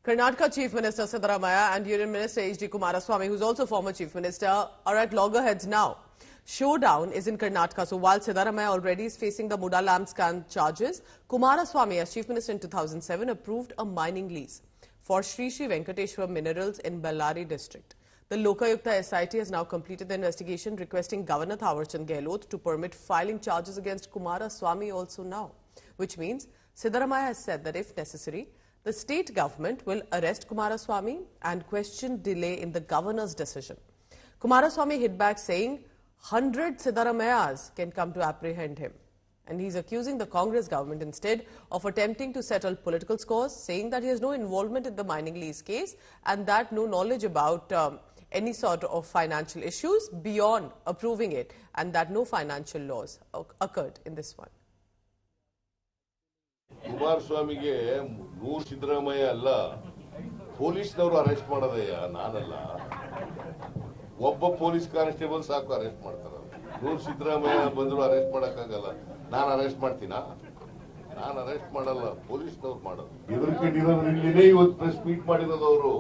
Karnataka Chief Minister Siddaramaiah and Union Minister H.D. Kumaraswamy, who's also former Chief Minister, are at loggerheads now. Showdown is in Karnataka. So while Siddaramaiah already is facing the Muda lamp scam charges, Kumaraswamy, as Chief Minister in 2007, approved a mining lease for Sri Sri Venkateshwar Minerals in Bellary district. The Lokayukta SIT has now completed the investigation, requesting Governor Thawarchand Gehlot to permit filing charges against Kumaraswamy also now, which means Siddaramaiah has said that if necessary, the state government will arrest Kumaraswamy and question delay in the governor's decision. Kumaraswamy hit back saying 100 Siddaramaiyas can come to apprehend him. And he's accusing the Congress government instead of attempting to settle political scores, saying that he has no involvement in the mining lease case and that no knowledge about any sort of financial issues beyond approving it, and that no financial laws occurred in this one. ಕುಮಾರಸ್ವಾಮಿಗೆ 100 Siddaramaiah ಅಲ್ಲ, ಪೊಲೀಸ್ನವರು arrest ಮಾಡೋದಯ್ಯ, ನಾನಲ್ಲ. ಒಬ್ಬ police constable ಸಾಕು arrest ಮಾಡ್ತಾರೆ. 100 ಸಿದ್ದರಾಮಯ್ಯ ಬಂದ್ರು arrest ಮಾಡಕ್ಕಾಗಲ್ಲ. ನಾನು arrest ಮಾಡ್ತೀನಾ? ನಾನು ಅರೆಸ್ಟ್ ಮಾಡಲ್ಲ, ಪೊಲೀಸ್ನವ್ರು ಮಾಡೋದು. ಎದುರ್ಕೊಂಡಿರೋದ್ರಿಂದಲೇ ಇವತ್ತು ಪ್ರೆಸ್ ಮೀಟ್ ಮಾಡಿರೋದು ಅವರು.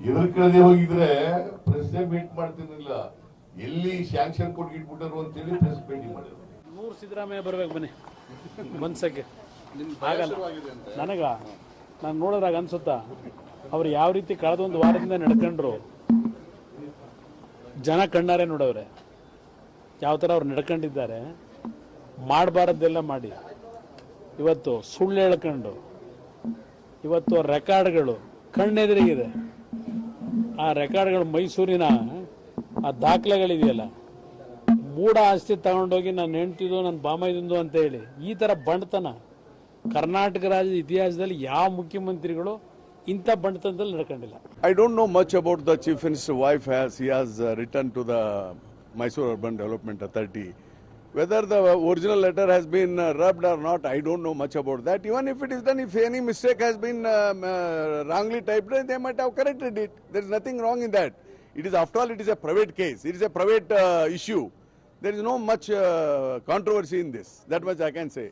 ಎದುರ್ಕೊಳ್ಳದೆ ಹೋಗಿದ್ರೆ ಪ್ರೆಸ್ ಮೀಟ್ ಮಾಡ್ತಿರ್ಲಿಲ್ಲ. ಎಲ್ಲಿ ಸ್ಯಾಂಕ್ಷನ್ ಕೊಟ್ಟಿಟ್ಬಿಟ್ಟರು ಅಂತೇಳಿ ಪ್ರೆಸ್ ಮೀಟಿಂಗ್ ಮಾಡಿದ್ರು. 100 ಸಿದ್ದರಾಮಯ್ಯ ಬರ್ಬೇಕು ಬನ್ನಿ ಮನ್ಸಕ್ಕೆ ಆಗಲ್ಲ. ನಾನು ನೋಡಿದ್ರಾಗ ಅನ್ಸುತ್ತಾ ಅವ್ರು ಯಾವ ರೀತಿ ಕಳೆದ ಒಂದು ವಾರದಿಂದ ನಡ್ಕೊಂಡ್ರು, ಜನ ಕಣ್ಣಾರೆ ನೋಡವ್ರೆ ಯಾವ ಥರ ಅವ್ರು ನಡ್ಕೊಂಡಿದ್ದಾರೆ. ಮಾಡಬಾರದ್ದೆಲ್ಲ ಮಾಡಿ ಇವತ್ತು ಸುಳ್ಳು ಹೇಳ್ಕೊಂಡು ಇವತ್ತು ರೆಕಾರ್ಡ್ಗಳು ಕಣ್ಣೆದುರಿಗಿದೆ. ಆ ರೆಕಾರ್ಡ್ಗಳು ಮೈಸೂರಿನ ಆ ದಾಖಲೆಗಳಿದೆಯಲ್ಲ, ಮೂಢ ಆಸ್ತಿ ತಗೊಂಡೋಗಿ ನಾನು ಹೆಂಡ್ತಿದ್ದು ನನ್ನ ಬಾಮೈದಿಂದು ಅಂತ ಹೇಳಿ ಈ ಥರ ಬಂಡತನ ಕರ್ನಾಟಕ ರಾಜ್ಯದ ಇತಿಹಾಸದಲ್ಲಿ ಯಾವ ಮುಖ್ಯಮಂತ್ರಿಗಳು ಇಂಥ ಬಂಡತನದಲ್ಲಿ ನಡ್ಕೊಂಡಿಲ್ಲ. I don't know much about the Chief Minister's wife as he has written to the Mysore Urban Development Authority. Whether the original letter has been rubbed or not, I don't know much about that. Even if it is done, if any mistake has been wrongly typed, they might have corrected it. There is nothing wrong in that. It is, after all, it is a private case. It is a private issue. There is no much controversy in this. That much I can say.